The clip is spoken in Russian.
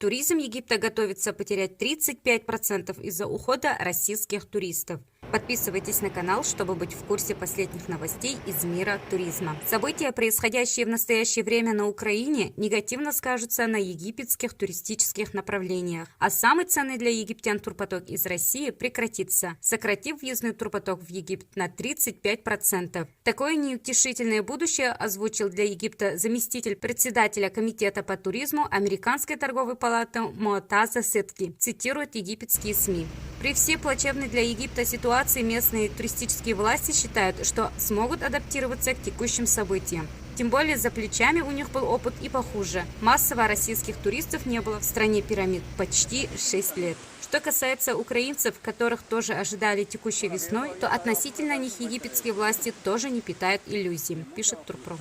Туризм Египта готовится потерять 35% из-за ухода российских туристов. Подписывайтесь на канал, чтобы быть в курсе последних новостей из мира туризма. События, происходящие в настоящее время на Украине, негативно скажутся на египетских туристических направлениях. А самый ценный для египтян турпоток из России прекратится, сократив въездной турпоток в Египет на 35%. Такое неутешительное будущее озвучил для Египта заместитель председателя комитета по туризму Американской торговой палаты Муатаза Сетки, цитируют египетские СМИ. При всей плачевной для Египта ситуации местные туристические власти считают, что смогут адаптироваться к текущим событиям. Тем более за плечами у них был опыт и похуже. Массово российских туристов не было в стране пирамид почти 6 лет. Что касается украинцев, которых тоже ожидали текущей весной, то относительно них египетские власти тоже не питают иллюзий, пишет Турпром.